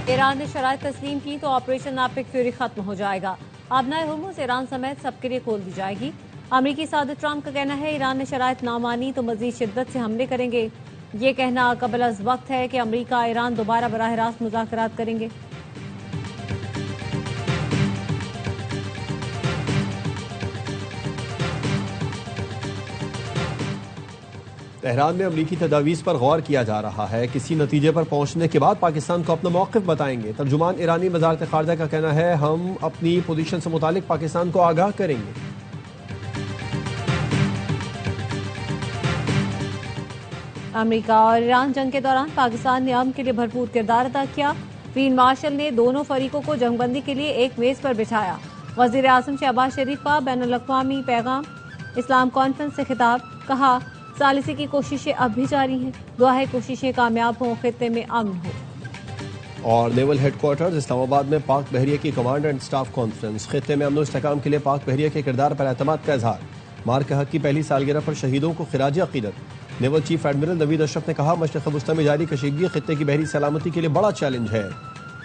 ایران نے شرائط تسلیم کی تو آپریشن ایپک فیوری ختم ہو جائے گا۔ آبنائے ہرمز ایران سمیت سب کے لیے کھول دی جائے گی۔ امریکی صدر ٹرمپ کا کہنا ہے ایران نے شرائط نہ مانی تو مزید شدت سے حملے کریں گے۔ یہ کہنا قبل از وقت ہے کہ امریکہ ایران دوبارہ براہ راست مذاکرات کریں گے۔ تہران میں امریکی تجاویز پر غور کیا جا رہا ہے، کسی نتیجے پر پہنچنے کے بعد پاکستان کو اپنا موقف بتائیں گے۔ ترجمان ایرانی وزارت خارجہ کا کہنا ہے ہم اپنی پوزیشن سے متعلق پاکستان کو آگاہ کریں گے۔ امریکہ اور ایران جنگ کے دوران پاکستان نے امن کے لیے بھرپور کردار ادا کیا۔ فیلڈ مارشل نے دونوں فریقوں کو جنگ بندی کے لیے ایک میز پر بٹھایا۔ وزیر اعظم شہباز شریف کا بین الاقوامی پیغام، اسلام کانفرنس سے خطاب، کہا ثالثی کی کوششیں اب بھی جاری ہیں، دعا ہے کوششیں کامیاب ہوں، خطے میں امن ہو۔ اور نیول ہیڈ کوارٹرز اسلام آباد میں پاک بحریہ کی کمانڈ اینڈ سٹاف کانفرنس، خطے میں امن و استحکام کے لیے پاک بحریہ کے کردار پر اعتماد کا اظہار۔ مارک حق کی پہلی سالگرہ پر شہیدوں کو خراج عقیدت۔ نیول چیف ایڈمرل نوید اشرف نے کہا مشرق وسطی میں جاری کشیدگی خطے کی بحری سلامتی کے لیے بڑا چیلنج ہے۔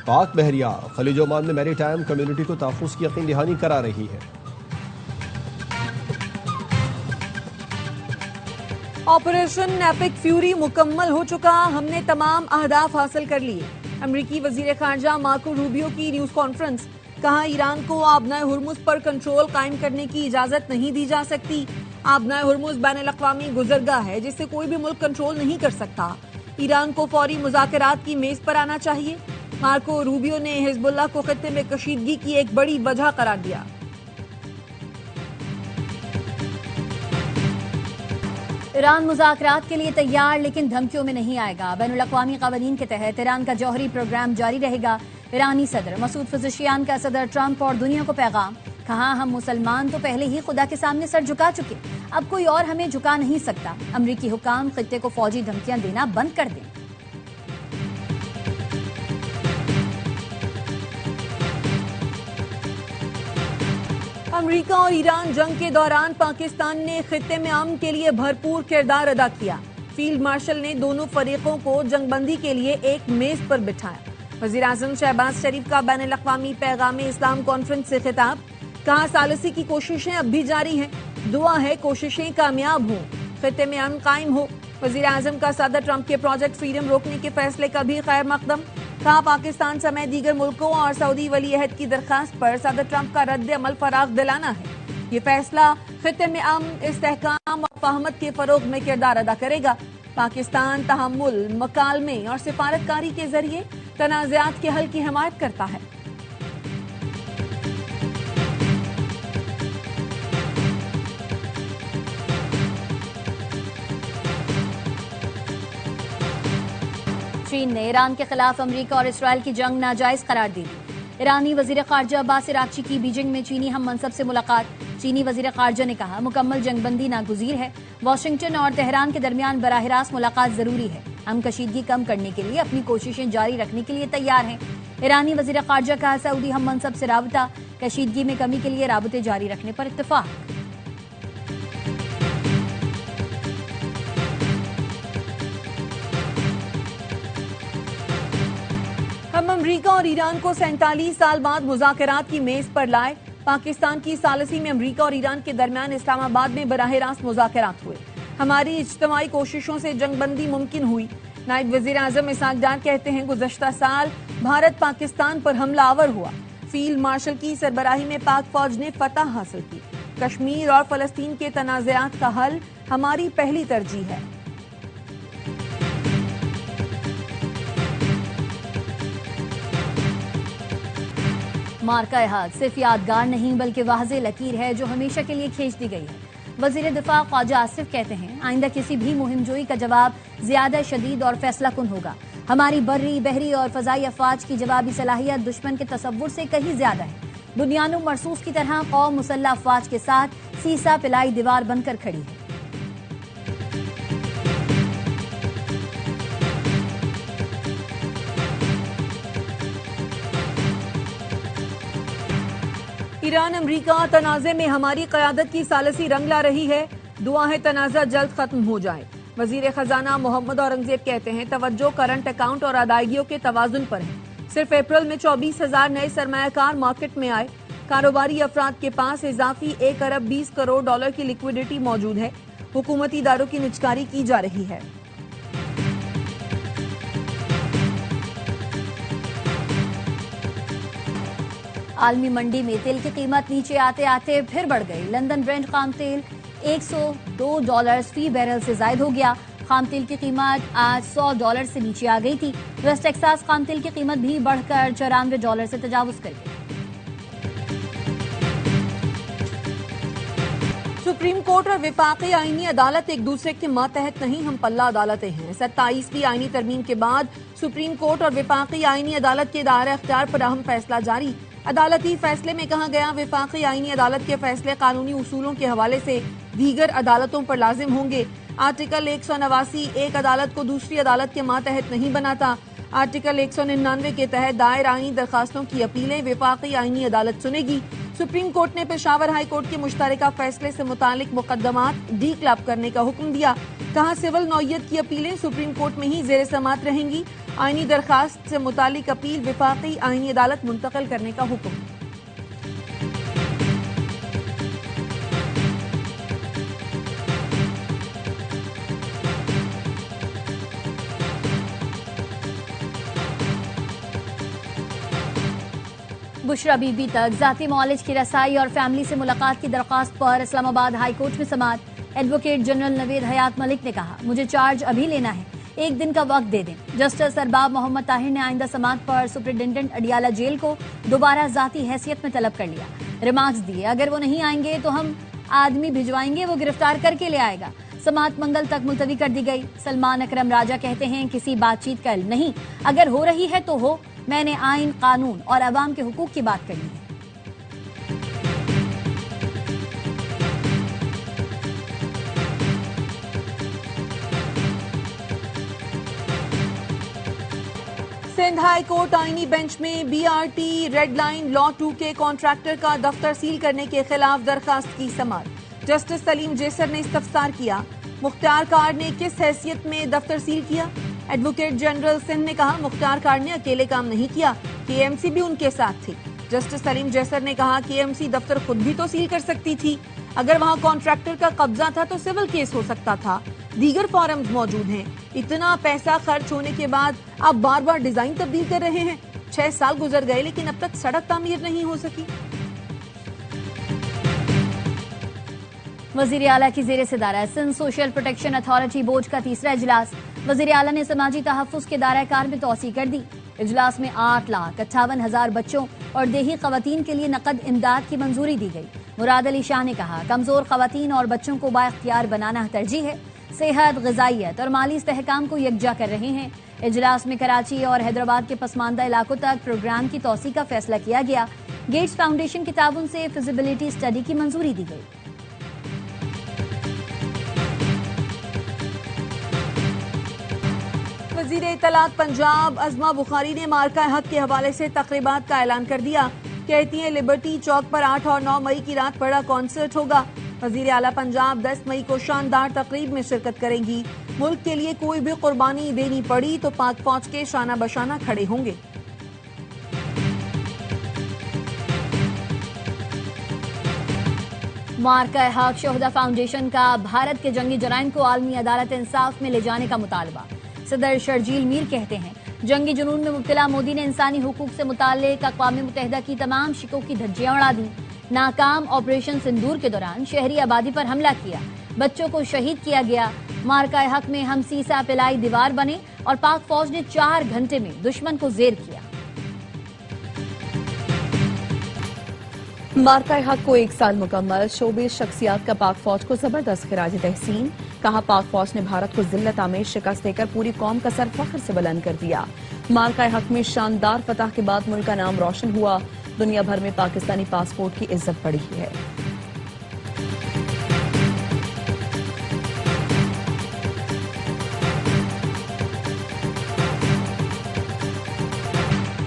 پاک بحریہ خلیج عمان میں میری ٹائم کمیونٹی کو تحفظ کی یقین دہانی کرا رہی ہے۔ آپریشن ایپک فیوری مکمل ہو چکا، ہم نے تمام اہداف حاصل کر لیے۔ امریکی وزیر خارجہ مارکو روبیو کی نیوز کانفرنس، کہا ایران کو آبنائے ہرمز پر کنٹرول قائم کرنے کی اجازت نہیں دی جا سکتی۔ آبنائے ہرمز بین الاقوامی گزرگاہ ہے جسے کوئی بھی ملک کنٹرول نہیں کر سکتا۔ ایران کو فوری مذاکرات کی میز پر آنا چاہیے۔ مارکو روبیو نے حزب اللہ کو خطے میں کشیدگی کی ایک بڑی وجہ قرار دیا۔ ایران مذاکرات کے لیے تیار لیکن دھمکیوں میں نہیں آئے گا۔ بین الاقوامی قوانین کے تحت ایران کا جوہری پروگرام جاری رہے گا۔ ایرانی صدر مسعود پزشکیان کا صدر ٹرمپ اور دنیا کو پیغام، کہا ہم مسلمان تو پہلے ہی خدا کے سامنے سر جھکا چکے، اب کوئی اور ہمیں جھکا نہیں سکتا۔ امریکی حکام خطے کو فوجی دھمکیاں دینا بند کر دیں۔ امریکہ اور ایران جنگ کے دوران پاکستان نے خطے میں امن کے لیے بھرپور کردار ادا کیا۔ فیلڈ مارشل نے دونوں فریقوں کو جنگ بندی کے لیے ایک میز پر بٹھایا۔ وزیر اعظم شہباز شریف کا بین الاقوامی پیغام اسلام کانفرنس سے خطاب، کہا ثالثی کی کوششیں اب بھی جاری ہیں، دعا ہے کوششیں کامیاب ہوں، خطے میں امن قائم ہو۔ وزیر اعظم کا صدر ٹرمپ کے پروجیکٹ فریڈم روکنے کے فیصلے کا بھی خیر مقدم، کہا پاکستان سمیت دیگر ملکوں اور سعودی ولی عہد کی درخواست پر صدر ٹرمپ کا رد عمل فراخ دلانا ہے۔ یہ فیصلہ خطے میں امن، استحکام اور فہمت کے فروغ میں کردار ادا کرے گا۔ پاکستان تحمل، مکالمے اور سفارتکاری کے ذریعے تنازعات کے حل کی حمایت کرتا ہے۔ چین نے ایران کے خلاف امریکہ اور اسرائیل کی جنگ ناجائز قرار دی۔ ایرانی وزیر خارجہ عباس اراغچی کی بیجنگ میں چینی ہم منصب سے ملاقات۔ چینی وزیر خارجہ نے کہا مکمل جنگ بندی ناگزیر ہے، واشنگٹن اور تہران کے درمیان براہ راست ملاقات ضروری ہے، ہم کشیدگی کم کرنے کے لیے اپنی کوششیں جاری رکھنے کے لیے تیار ہیں۔ ایرانی وزیر خارجہ کا سعودی ہم منصب سے رابطہ، کشیدگی میں کمی کے لیے رابطے جاری رکھنے پر اتفاق۔ ہم امریکہ اور ایران کو 47 سال بعد مذاکرات کی میز پر لائے۔ پاکستان کی ثالثی میں امریکہ اور ایران کے درمیان اسلام آباد میں براہ راست مذاکرات ہوئے۔ ہماری اجتماعی کوششوں سے جنگ بندی ممکن ہوئی۔ نائب وزیر اعظم اسحاق ڈار کہتے ہیں گزشتہ سال بھارت پاکستان پر حملہ آور ہوا، فیلڈ مارشل کی سربراہی میں پاک فوج نے فتح حاصل کی۔ کشمیر اور فلسطین کے تنازعات کا حل ہماری پہلی ترجیح ہے۔ مارکا احد صرف یادگار نہیں بلکہ واضح لکیر ہے جو ہمیشہ کے لیے کھینچ دی گئی ہے۔ وزیر دفاع خواجہ آصف کہتے ہیں آئندہ کسی بھی مہم جوئی کا جواب زیادہ شدید اور فیصلہ کن ہوگا۔ ہماری بری، بحری اور فضائی افواج کی جوابی صلاحیت دشمن کے تصور سے کہیں زیادہ ہے۔ بنیانوں مرصوص کی طرح قوم مسلح افواج کے ساتھ سیسا پلائی دیوار بن کر کھڑی ہے۔ ایران امریکہ تنازع میں ہماری قیادت کی ثالثی رنگ لا رہی ہے، دعا ہے تنازع جلد ختم ہو جائے۔ وزیر خزانہ محمد اورنگزیب کہتے ہیں توجہ کرنٹ اکاؤنٹ اور ادائیگیوں کے توازن پر ہے. صرف اپریل میں 24,000 نئے سرمایہ کار مارکیٹ میں آئے. کاروباری افراد کے پاس اضافی 1 ارب 20 کروڑ ڈالر کی لیکوڈیٹی موجود ہے. حکومتی اداروں کی نجکاری کی جا رہی ہے. عالمی منڈی میں تیل کی قیمت نیچے آتے آتے پھر بڑھ گئی. لندن برینٹ خام تیل $102 فی بیرل سے زائد ہو گیا. خام تیل کی قیمت آج $100 سے نیچے آ گئی تھی. ویسٹ ٹیکساس خام تیل کی قیمت بھی بڑھ کر $94 سے تجاوز کر گئی. سپریم کورٹ اور وفاقی آئینی عدالت ایک دوسرے کے ماتحت نہیں، ہم پلہ عدالتیں ہیں. 27ویں آئینی ترمیم کے بعد سپریم کورٹ اور وفاقی آئینی عدالت کے دائرہ اختیار پر اہم فیصلہ جاری. عدالتی فیصلے میں کہا گیا وفاقی آئینی عدالت کے فیصلے قانونی اصولوں کے حوالے سے دیگر عدالتوں پر لازم ہوں گے. آرٹیکل 189 ایک عدالت کو دوسری عدالت کے ماتحت نہیں بناتا. آرٹیکل 199 کے تحت دائر آئینی درخواستوں کی اپیلیں وفاقی آئینی عدالت سنے گی. سپریم کورٹ نے پشاور ہائی کورٹ کے مشترکہ فیصلے سے متعلق مقدمات ڈی کلب کرنے کا حکم دیا. کہا سول نوعیت کی اپیلیں سپریم کورٹ میں ہی زیر سماعت رہیں گی. آئینی درخواست سے متعلق اپیل وفاقی آئینی عدالت منتقل کرنے کا حکم. بشرا بی بی تک ذاتی معالج کی رسائی اور فیملی سے ملاقات کی درخواست پر اسلام آباد ہائی کورٹ میں سماعت. ایڈوکیٹ جنرل نوید حیات ملک نے کہا مجھے چارج ابھی لینا ہے، 1 دن کا وقت دے دیں. جسٹس ارباب محمد طاہر نے آئندہ سماعت پر سپرنٹینڈنٹ اڈیالہ جیل کو دوبارہ ذاتی حیثیت میں طلب کر لیا. ریمارکس دیے اگر وہ نہیں آئیں گے تو ہم آدمی بھجوائیں گے، وہ گرفتار کر کے لے آئے گا. سماعت منگل تک ملتوی کر دی گئی. سلمان اکرم راجہ کہتے ہیں کسی بات چیت کا علم نہیں، اگر ہو رہی ہے تو ہو، میں نے آئین، قانون اور عوام کے حقوق کی بات کرنی ہے. سندھ ہائی کورٹ آئینی بینچ میں B R T red line لا 2 کے کانٹریکٹر کا دفتر سیل کرنے کے خلاف درخواست کی سماعت. جسٹس سلیم جیسر نے استفسار کیا مختار کار نے کس حیثیت میں دفتر سیل کیا. ایڈوکیٹ جنرل سندھ نے کہا مختار کار نے اکیلے کام نہیں کیا، کے ایم سی بھی ان کے ساتھ تھی. جسٹس سلیم جیسر نے کہا کے ایم سی دفتر خود بھی تو سیل کر سکتی تھی. اگر وہاں کانٹریکٹر کا قبضہ تھا تو سول کیس ہو سکتا تھا. دیگر فارمز موجود ہیں. اتنا پیسہ خرچ ہونے کے بعد آپ بار بار ڈیزائن تبدیل کر رہے ہیں. 6 سال گزر گئے لیکن اب تک سڑک تعمیر نہیں ہو سکی. وزیر اعلیٰ کی زیر صدارت Sindh social protection authority board کا تیسرا اجلاس. وزیر اعلیٰ نے سماجی تحفظ کے دائرہ کار میں توسیع کر دی. اجلاس میں 8,58,000 بچوں اور دیہی خواتین کے لیے نقد امداد کی منظوری دی گئی. مراد علی شاہ نے کہا کمزور خواتین اور بچوں کو بااختیار بنانا ترجیح ہے. صحت، غذائیت اور مالی استحکام کو یکجا کر رہے ہیں. اجلاس میں کراچی اور حیدرآباد کے پسماندہ علاقوں تک پروگرام کی توسیع کا فیصلہ کیا گیا. گیٹس فاؤنڈیشن کے تعاون سے فیزیبلٹی اسٹڈی کی منظوری دی گئی. وزیر اطلاعات پنجاب عظمہ بخاری نے مارکہ حق کے حوالے سے تقریبات کا اعلان کر دیا. کہتی ہیں لبرٹی چوک پر 8 اور 9 مئی کی رات بڑا کانسرٹ ہوگا. وزیر اعلیٰ پنجاب 10 مئی کو شاندار تقریب میں شرکت کریں گی. ملک کے لیے کوئی بھی قربانی دینی پڑی تو پاک فوج کے شانہ بشانہ کھڑے ہوں گے. مارکہ حق شہدا فاؤنڈیشن کا بھارت کے جنگی جرائم کو عالمی عدالت انصاف میں لے جانے کا مطالبہ. صدر شرجیل میر کہتے ہیں جنگی جنون میں مبتلا مودی نے انسانی حقوق سے متعلق اقوام متحدہ کی تمام شکوں کی دھجیاں اڑا دی. ناکام آپریشن سندور کے دوران شہری آبادی پر حملہ کیا، بچوں کو شہید کیا گیا. مارکہ حق میں ہم سیسا پلائی دیوار بنے اور پاک فوج نے 4 گھنٹے میں دشمن کو زیر کیا. مارکہ حق کو 1 سال مکمل. شوبز شخصیات کا پاک فوج کو زبردست خراج تحسین. کہا پاک فوج نے بھارت کو ذلت آمیز شکست دے کر پوری قوم کا سر فخر سے بلند کر دیا. مارکہ حق میں شاندار فتح کے بعد ملک کا نام روشن ہوا. دنیا بھر میں پاکستانی پاسپورٹ کی عزت بڑھی ہے.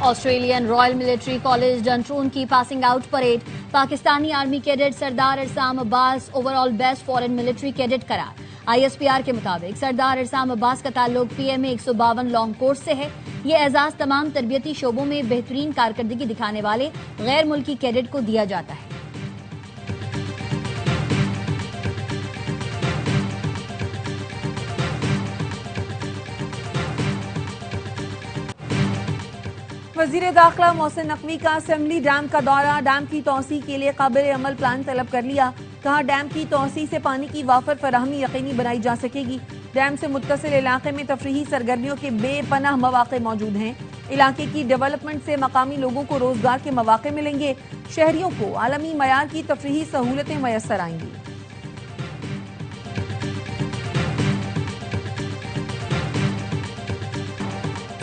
Australian royal military college Duntroon کی passing out parade. Pakistani army cadet Sardar Arsam Abbas over all best foreign military cadet قرار. ISPR کے مطابق سردار ارسام عباس کا تعلق PMA 152 لانگ کورس سے ہے۔ یہ اعزاز تمام تربیتی شعبوں میں بہترین کارکردگی دکھانے والے غیر ملکی کیڈٹ کو دیا جاتا ہے۔ وزیر داخلہ محسن نقوی کا اسمبلی ڈیم کا دورہ، ڈیم کی توسیع کے لیے قابل عمل پلان طلب کر لیا۔ کہا ڈیم کی توسیع سے پانی کی وافر فراہمی یقینی بنائی جا سکے گی۔ ڈیم سے متصل علاقے میں تفریحی سرگرمیوں کے بے پناہ مواقع موجود ہیں۔ علاقے کی ڈیولپمنٹ سے مقامی لوگوں کو روزگار کے مواقع ملیں گے۔ شہریوں کو عالمی معیار کی تفریحی سہولتیں میسر آئیں گی۔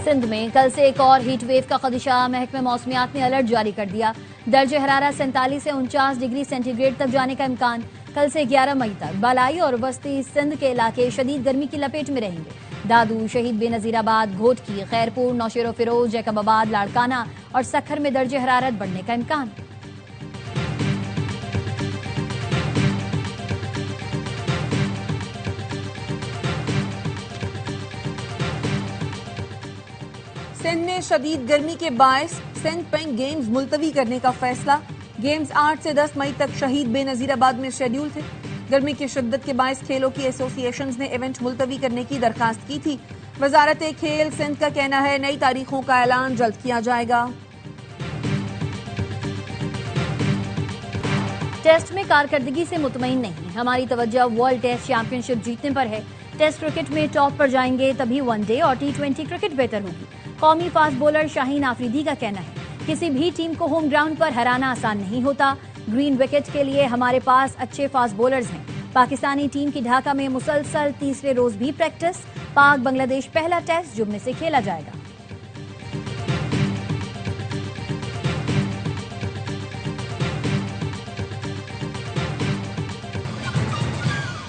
سندھ میں کل سے ایک اور ہیٹ ویو کا خدشہ، محکمہ موسمیات نے الرٹ جاری کر دیا۔ درجہ حرارت 47 سے 49 ڈگری سینٹی گریڈ تک جانے کا امکان۔ کل سے 11 مئی تک بالائی اور وسطی سندھ کے علاقے شدید گرمی کی لپیٹ میں رہیں گے۔ دادو، شہید بے نظیر آباد، گھوٹکی، خیرپور، نوشیر و فیروز، جیکب آباد، لاڑکانہ اور سکھر میں درجہ حرارت بڑھنے کا امکان۔ سندھ میں شدید گرمی کے باعث سندھ پینگ گیمز ملتوی کرنے کا فیصلہ۔ گیمز 8 سے 10 مئی تک شہید بے نظیر آباد میں شیڈیول تھے۔ گرمی کی شدت کے باعث کھیلوں کی ایسوسی ایشنز نے ایونٹ ملتوی کرنے کی درخواست کی تھی۔ وزارت کھیل سندھ کا کہنا ہے نئی تاریخوں کا اعلان جلد کیا جائے گا۔ ٹیسٹ میں کارکردگی سے مطمئن نہیں، ہماری توجہ ورلڈ ٹیسٹ چیمپئن شپ جیتنے پر ہے۔ ٹیسٹ کرکٹ میں ٹاپ پر جائیں گے تبھی ون ڈے اور T20 کرکٹ بہتر ہوگی۔ قومی فاسٹ بولر شاہین آفریدی کا کہنا ہے کسی بھی ٹیم کو ہوم گراؤنڈ پر ہرانا آسان نہیں ہوتا۔ گرین وکٹ کے لیے ہمارے پاس اچھے فاسٹ بولرز ہیں۔ پاکستانی ٹیم کی ڈھاکہ میں مسلسل تیسرے روز بھی پریکٹس۔ پاک بنگلہ دیش پہلا ٹیسٹ جمعے سے کھیلا جائے گا۔